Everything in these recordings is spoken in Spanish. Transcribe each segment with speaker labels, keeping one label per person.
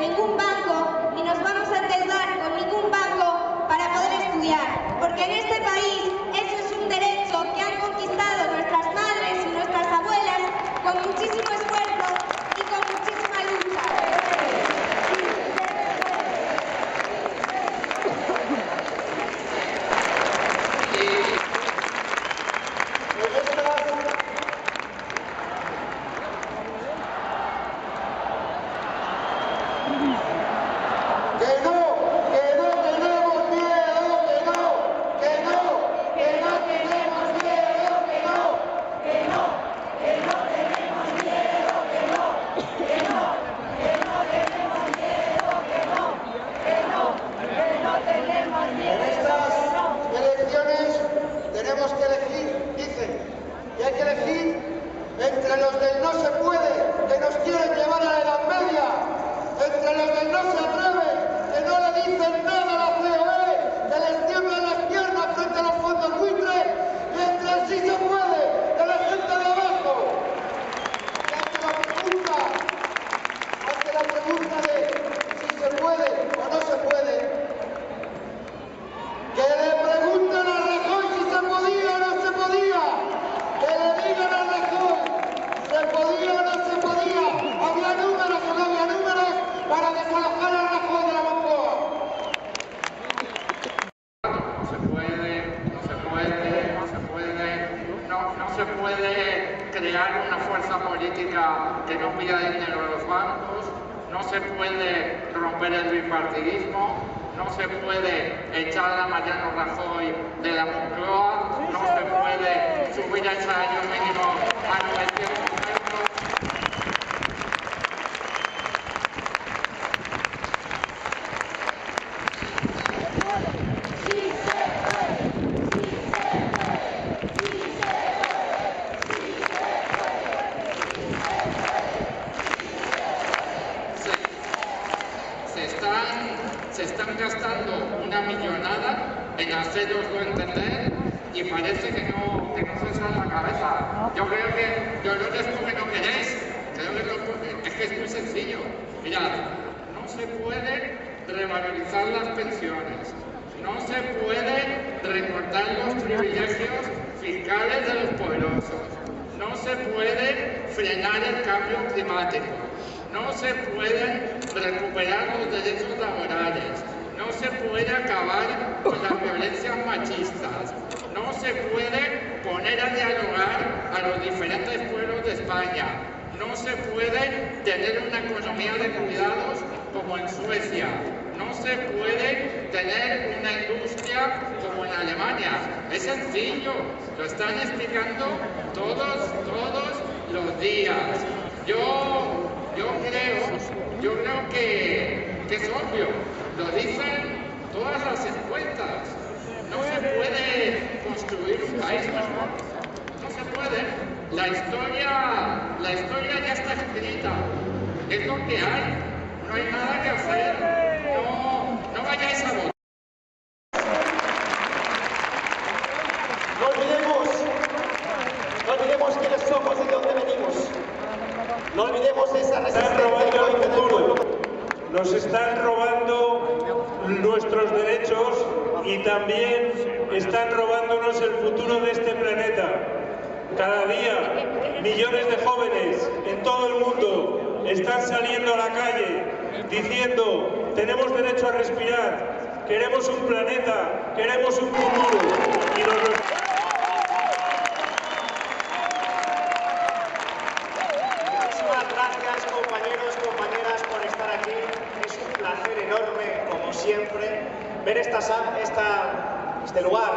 Speaker 1: ningún banco, ni nos vamos a endeudar con ningún banco para poder estudiar, porque en este país eso es un derecho que han conquistado nuestras madres y nuestras abuelas con muchísimo esfuerzo y con muchísima lucha.
Speaker 2: Entre los del no se puede, que nos quieren llevar a la Edad Media, entre los del no se atreven, que no le dicen nada a la COE, que les tiemblan las piernas frente a los fondos buitres, y entre el sí se puede, de la gente de abajo. Y ante la pregunta de si se puede o no se puede, que le pregunten a Rajoy si se podía o no se podía, que le digan a Rajoy ¿se podía o no se podía? ¿Había números o no había números para desalojar a Rajoy de la Moncloa?
Speaker 3: No se puede crear una fuerza política que no pida dinero a los bancos, no se puede romper el bipartidismo, no se puede echar a Mariano Rajoy de la Moncloa, no se puede subir el salario mínimo a 900 euros. Se están gastando una millonada en haceroslo entender y parece que no se sale la cabeza. Yo creo que no es porque no queréis, es que es muy sencillo. Mirad, no se puede revalorizar las pensiones, no se puede recortar los privilegios fiscales de los poderosos, no se puede frenar el cambio climático, no se pueden recuperar los derechos laborales, no se puede acabar con las violencias machistas, no se puede poner a dialogar a los diferentes pueblos de España, no se puede tener una economía de cuidados como en Suecia, no se puede tener una industria como en Alemania. Es sencillo, lo están explicando todos los días. Yo creo que es obvio, lo dicen todas las encuestas. No se puede construir un país mejor, no se puede. La historia ya está escrita, es lo que hay, no hay nada que hacer, no vayáis a votar.
Speaker 2: No olvidemos quiénes somos y de dónde venimos. No olvidemos esa resistencia.
Speaker 4: Están robando el futuro. Nos están robando nuestros derechos y también están robándonos el futuro de este planeta. Cada día, millones de jóvenes en todo el mundo están saliendo a la calle diciendo: tenemos derecho a respirar, queremos un planeta, queremos un futuro. Y
Speaker 5: Gracias, compañeros, compañeras, por estar aquí. Es un placer enorme, como siempre, ver este lugar,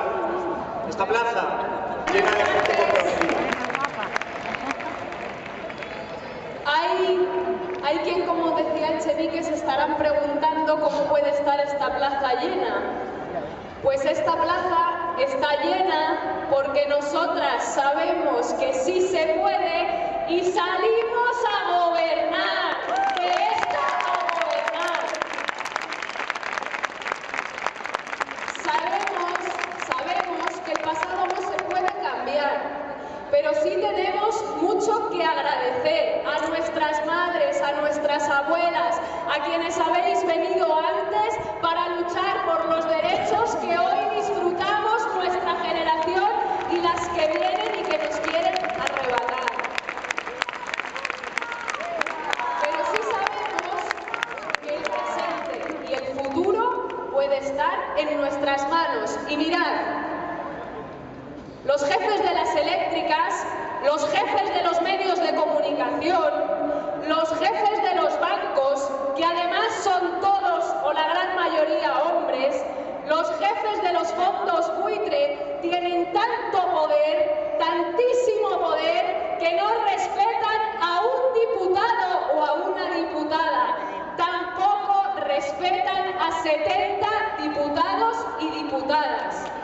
Speaker 5: esta plaza llena de gente comprometida.
Speaker 6: Hay quien, como decía Echenique, se estarán preguntando cómo puede estar esta plaza llena. Pues esta plaza está llena porque nosotras sabemos que sí se puede y salimos a gobernar, que esto a gobernar. Sabemos que el pasado no se puede cambiar, pero sí tenemos mucho que agradecer a nuestras madres, a nuestras abuelas, a quienes habéis venido antes para luchar por los derechos que hoy disfrutamos nuestra generación y las que vienen y que nos quieren arrebatar. Pero sí sabemos que el presente y el futuro puede estar en nuestras manos. Y mirad, los jefes de las eléctricas, los jefes de los medios de comunicación, los jefes de los bancos, que además son todos o la gran mayoría hombres, los jefes de los fondos buitre tienen tanto poder, tantísimo poder, que no respetan a un diputado o a una diputada. Tampoco respetan a 70 diputados y diputadas.